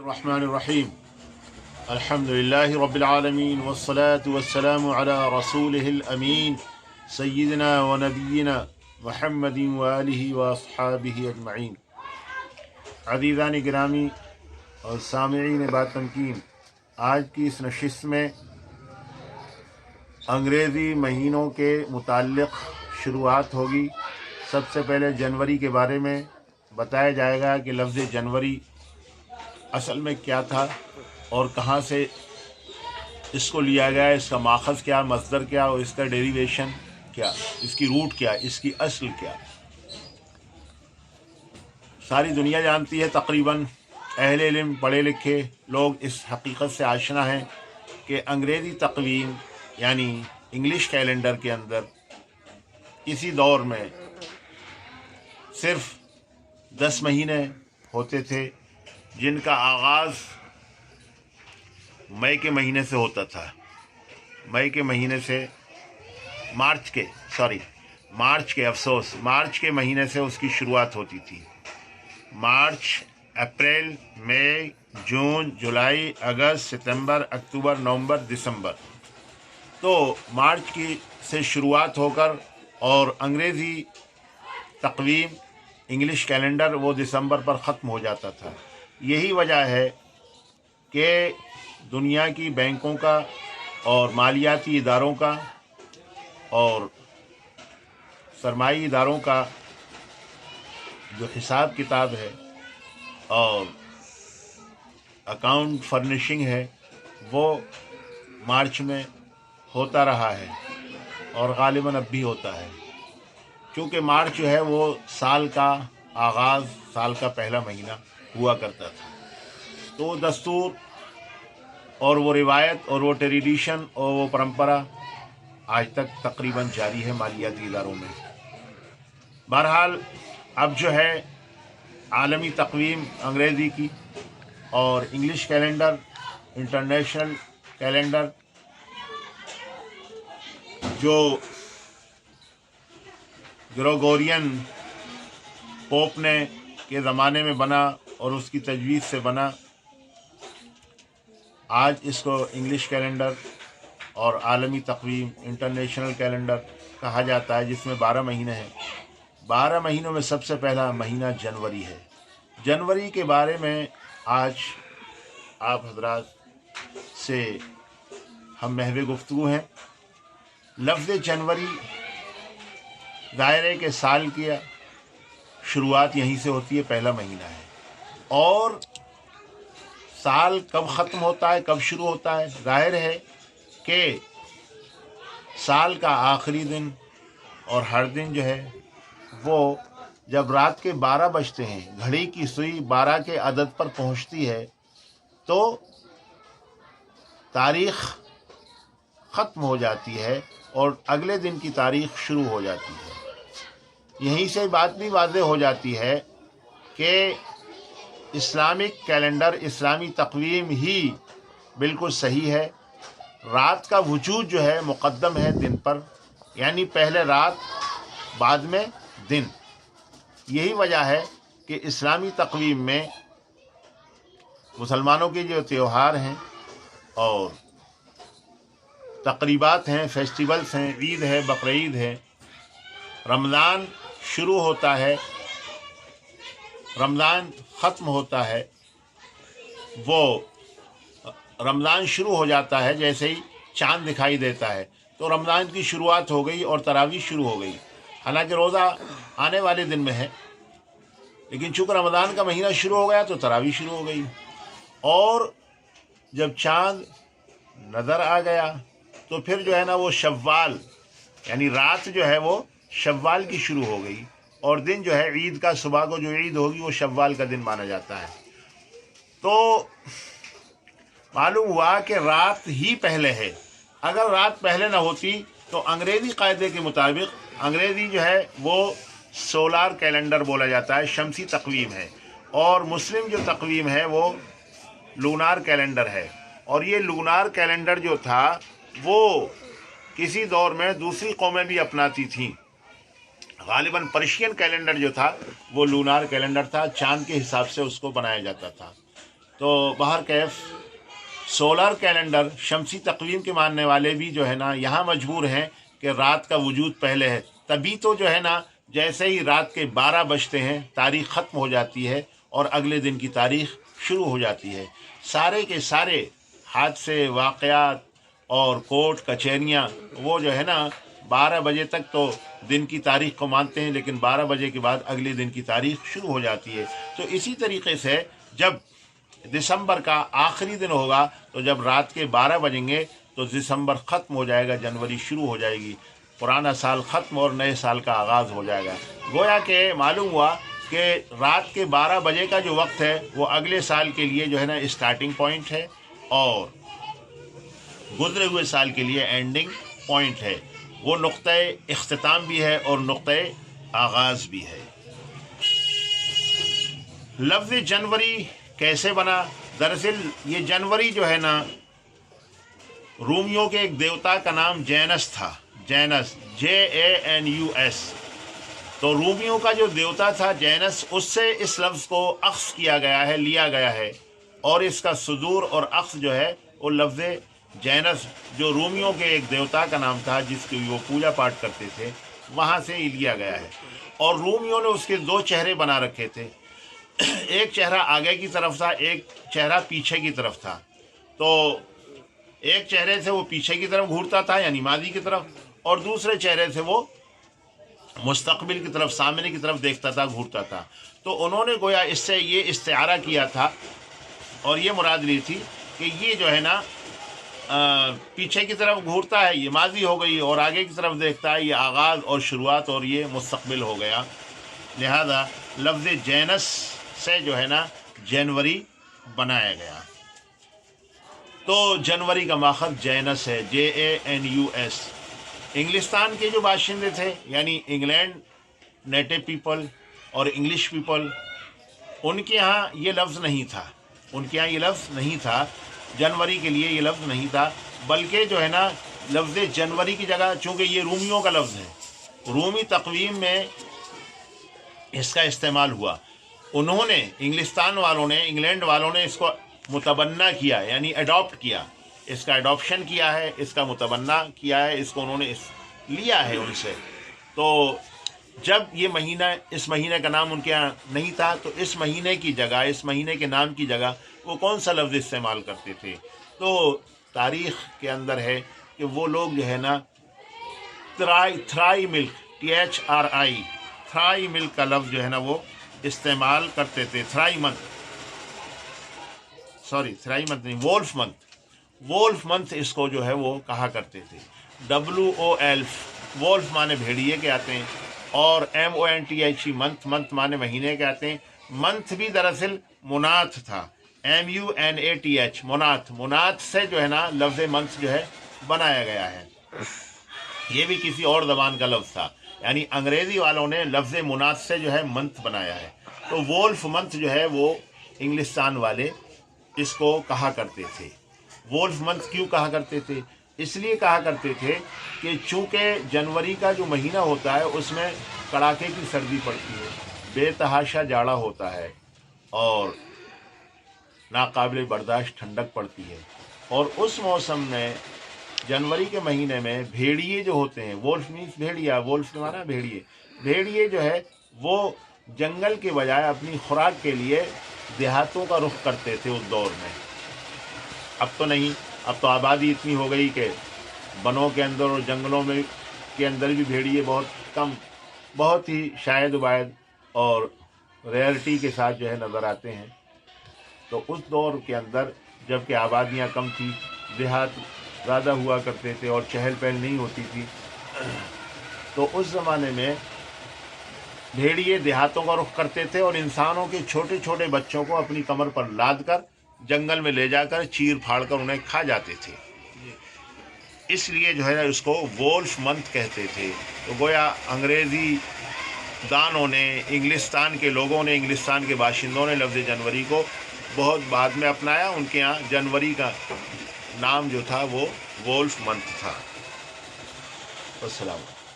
الرحمن الحمدللہ رب العالمین والصلاة والسلام علی رسولہ الامین سیدنا و نبینا محمد وآلہ واصحابہ اجمعین۔ عزیزان گرامی اور سامعین باتمکین، آج کی اس نشست میں انگریزی مہینوں کے متعلق شروعات ہوگی۔ سب سے پہلے جنوری کے بارے میں بتایا جائے گا کہ لفظ جنوری اصل میں کیا تھا اور کہاں سے اس کو لیا گیا، اس کا ماخذ کیا، مصدر کیا، اور اس کا ڈیریویشن کیا، اس کی روٹ کیا، اس کی اصل کیا۔ ساری دنیا جانتی ہے، تقریباً اہل علم پڑھے لکھے لوگ اس حقیقت سے آشنا ہیں کہ انگریزی تقویم یعنی انگلش کیلنڈر کے اندر اسی دور میں صرف 10 مہینے ہوتے تھے، جن کا آغاز مئی کے مہینے سے ہوتا تھا۔ مئی کے مہینے سے مارچ کے مہینے سے اس کی شروعات ہوتی تھی۔ مارچ، اپریل، مئی، جون، جولائی، اگست، ستمبر، اکتوبر، نومبر، دسمبر۔ تو مارچ کی سے شروعات ہو کر اور انگریزی تقویم انگلش کیلنڈر وہ دسمبر پر ختم ہو جاتا تھا۔ یہی وجہ ہے کہ دنیا کی بینکوں کا اور مالیاتی اداروں کا اور سرمائی اداروں کا جو حساب کتاب ہے اور اکاؤنٹ فرنشنگ ہے وہ مارچ میں ہوتا رہا ہے اور غالباً اب بھی ہوتا ہے، کیونکہ مارچ جو ہے وہ سال کا آغاز، سال کا پہلا مہینہ ہوا کرتا تھا۔ تو وہ دستور اور وہ روایت اور وہ ٹریڈیشن اور وہ پرمپرا آج تک تقریباً جاری ہے مالیاتی اداروں میں۔ بہرحال اب جو ہے عالمی تقویم انگریزی کی اور انگلش کیلنڈر، انٹرنیشنل کیلنڈر جو گریگورین پوپ نے کے زمانے میں بنا اور اس کی تجویز سے بنا، آج اس کو انگلش کیلنڈر اور عالمی تقویم انٹرنیشنل کیلنڈر کہا جاتا ہے، جس میں 12 مہینے ہیں۔ 12 مہینوں میں سب سے پہلا مہینہ جنوری ہے۔ جنوری کے بارے میں آج آپ حضرات سے ہم محو گفتگو ہیں۔ لفظ جنوری ظاہر ہے کہ سال کی شروعات یہیں سے ہوتی ہے، پہلا مہینہ ہے، اور سال کب ختم ہوتا ہے، کب شروع ہوتا ہے؟ ظاہر ہے کہ سال کا آخری دن اور ہر دن جو ہے وہ جب رات کے 12 بجتے ہیں، گھڑی کی سوئی 12 کے عدد پر پہنچتی ہے تو تاریخ ختم ہو جاتی ہے اور اگلے دن کی تاریخ شروع ہو جاتی ہے۔ یہیں سے بات بھی واضح ہو جاتی ہے کہ اسلامک کیلنڈر، اسلامی تقویم ہی بالکل صحیح ہے۔ رات کا وجود جو ہے مقدم ہے دن پر، یعنی پہلے رات بعد میں دن۔ یہی وجہ ہے کہ اسلامی تقویم میں مسلمانوں کے جو تہوار ہیں اور تقریبات ہیں، فیسٹیولز ہیں، عید ہے، بقرعید ہے، رمضان شروع ہوتا ہے، رمضان ختم ہوتا ہے، وہ رمضان شروع ہو جاتا ہے جیسے ہی چاند دکھائی دیتا ہے تو رمضان کی شروعات ہو گئی اور تراویح شروع ہو گئی۔ حالانکہ روزہ آنے والے دن میں ہے، لیکن چونکہ رمضان کا مہینہ شروع ہو گیا تو تراویح شروع ہو گئی، اور جب چاند نظر آ گیا تو پھر جو ہے نا وہ شوال، یعنی رات جو ہے وہ شوال کی شروع ہو گئی، اور دن جو ہے عید کا، صبح کو جو عید ہوگی وہ شوال کا دن مانا جاتا ہے۔ تو معلوم ہوا کہ رات ہی پہلے ہے۔ اگر رات پہلے نہ ہوتی تو انگریزی قاعدے کے مطابق، انگریزی جو ہے وہ سولار کیلنڈر بولا جاتا ہے، شمسی تقویم ہے، اور مسلم جو تقویم ہے وہ لونار کیلنڈر ہے۔ اور یہ لونار کیلنڈر جو تھا وہ کسی دور میں دوسری قومیں بھی اپناتی تھیں۔ غالباً پرشین کیلنڈر جو تھا وہ لونار کیلنڈر تھا، چاند کے حساب سے اس کو بنایا جاتا تھا۔ تو بہرکیف سولر کیلنڈر شمسی تقویم کے ماننے والے بھی جو ہے نا یہاں مجبور ہیں کہ رات کا وجود پہلے ہے، تبھی تو جو ہے نا جیسے ہی رات کے 12 بجتے ہیں تاریخ ختم ہو جاتی ہے اور اگلے دن کی تاریخ شروع ہو جاتی ہے۔ سارے کے سارے حادثے، واقعات اور کورٹ کچہریاں وہ جو ہے نا 12 بجے تک تو دن کی تاریخ کو مانتے ہیں، لیکن 12 بجے کے بعد اگلے دن کی تاریخ شروع ہو جاتی ہے۔ تو اسی طریقے سے جب دسمبر کا آخری دن ہوگا تو جب رات کے 12 بجیں گے تو دسمبر ختم ہو جائے گا، جنوری شروع ہو جائے گی، پرانا سال ختم اور نئے سال کا آغاز ہو جائے گا۔ گویا کہ معلوم ہوا کہ رات کے 12 بجے کا جو وقت ہے وہ اگلے سال کے لیے جو ہے نا اسٹارٹنگ پوائنٹ ہے اور گزرے ہوئے سال کے لیے اینڈنگ پوائنٹ ہے، وہ نقطۂ اختتام بھی ہے اور نقطۂ آغاز بھی ہے۔ لفظ جنوری کیسے بنا؟ دراصل یہ جنوری جو ہے نا رومیوں کے ایک دیوتا کا نام جینس تھا، جینس JANUS۔ تو رومیوں کا جو دیوتا تھا جینس، اس سے اس لفظ کو اخذ کیا گیا ہے، لیا گیا ہے، اور اس کا صدور اور اخذ جو ہے وہ لفظ جینس جو رومیوں کے ایک دیوتا کا نام تھا جس کی وہ پوجا پاٹ کرتے تھے وہاں سے ہی لیا گیا ہے۔ اور رومیوں نے اس کے 2 چہرے بنا رکھے تھے، ایک چہرہ آگے کی طرف تھا، ایک چہرہ پیچھے کی طرف تھا۔ تو ایک چہرے سے وہ پیچھے کی طرف گھورتا تھا یعنی ماضی کی طرف، اور دوسرے چہرے سے وہ مستقبل کی طرف، سامنے کی طرف دیکھتا تھا، گھورتا تھا۔ تو انہوں نے گویا اس سے یہ استعارہ کیا تھا اور یہ مراد لی تھی کہ یہ جو ہے نا پیچھے کی طرف گھورتا ہے، یہ ماضی ہو گئی، اور آگے کی طرف دیکھتا ہے، یہ آغاز اور شروعات، اور یہ مستقبل ہو گیا۔ لہذا لفظ جینس سے جو ہے نا جنوری بنایا گیا۔ تو جنوری کا ماخذ جینس ہے، JANUS۔ انگلستان کے جو باشندے تھے یعنی انگلینڈ نیٹو پیپل اور انگلش پیپل، ان کے ہاں یہ لفظ نہیں تھا، ان کے ہاں یہ لفظ نہیں تھا، جنوری کے لیے یہ لفظ نہیں تھا، بلکہ جو ہے نا لفظ جنوری کی جگہ، چونکہ یہ رومیوں کا لفظ ہے، رومی تقویم میں اس کا استعمال ہوا، انہوں نے انگلستان والوں نے، انگلینڈ والوں نے اس کو متبنہ کیا یعنی اڈاپٹ کیا، اس کا اڈاپشن کیا ہے، اس کا متبنہ کیا ہے، اس کو انہوں نے لیا ہے ان سے۔ تو جب یہ مہینہ، اس مہینے کا نام ان کے یہاں نہیں تھا تو اس مہینے کی جگہ، اس مہینے کے نام کی جگہ وہ کون سا لفظ استعمال کرتے تھے؟ تو تاریخ کے اندر ہے کہ وہ لوگ جو ہے نا تھرائی ملک، THRI، تھرائی ملک کا لفظ جو ہے نا وہ استعمال کرتے تھے۔ تھرائی منتھ نہیں، وولف منتھ اس کو جو ہے وہ کہا کرتے تھے، WOLF، وولف مانے بھیڑیے کے آتے ہیں، اور MONTH منتھ مانے مہینے کے آتے ہیں۔ منتھ بھی دراصل مناتھ تھا، MUNATH، مناتھ سے جو ہے نا لفظ منتھ جو ہے بنایا گیا ہے۔ یہ بھی کسی اور زبان کا لفظ تھا، یعنی انگریزی والوں نے لفظ مناتھ سے جو ہے منتھ بنایا ہے۔ تو وولف منتھ جو ہے وہ انگلستان والے اس کو کہا کرتے تھے۔ وولف منتھ کیوں کہا کرتے تھے؟ اس لیے کہا کرتے تھے کہ چونکہ جنوری کا جو مہینہ ہوتا ہے اس میں کڑاکے کی سردی پڑتی ہے، بے تحاشا جاڑا ہوتا ہے، اور ناقابل برداشت ٹھنڈک پڑتی ہے، اور اس موسم میں جنوری کے مہینے میں بھیڑیے جو ہوتے ہیں، وولف مینس بھیڑیا، وولف کے معنی بھیڑیے، بھیڑیے جو ہے وہ جنگل کے بجائے اپنی خوراک کے لیے دیہاتوں کا رخ کرتے تھے اس دور میں۔ اب تو نہیں، اب تو آبادی اتنی ہو گئی کہ بنوں کے اندر اور جنگلوں میں کے اندر بھی بھیڑیے بہت کم، بہت ہی شاید و باید اور ریئرٹی کے ساتھ جو ہے نظر آتے ہیں۔ تو اس دور کے اندر جب کہ آبادیاں کم تھیں، دیہات زیادہ ہوا کرتے تھے اور چہل پہل نہیں ہوتی تھی، تو اس زمانے میں بھیڑیے دیہاتوں کا رخ کرتے تھے اور انسانوں کے چھوٹے چھوٹے بچوں کو اپنی کمر پر لاد کر جنگل میں لے جا کر چیر پھاڑ کر انہیں کھا جاتے تھے۔ اس لیے جو ہے اس کو وولف منتھ کہتے تھے۔ تو گویا انگریزی دانوں نے، انگلستان کے لوگوں نے، انگلستان کے باشندوں نے لفظ جنوری کو بہت بعد میں اپنایا۔ ان کے ہاں جنوری کا نام جو تھا وہ وولف منتھ تھا۔ السلام علیکم۔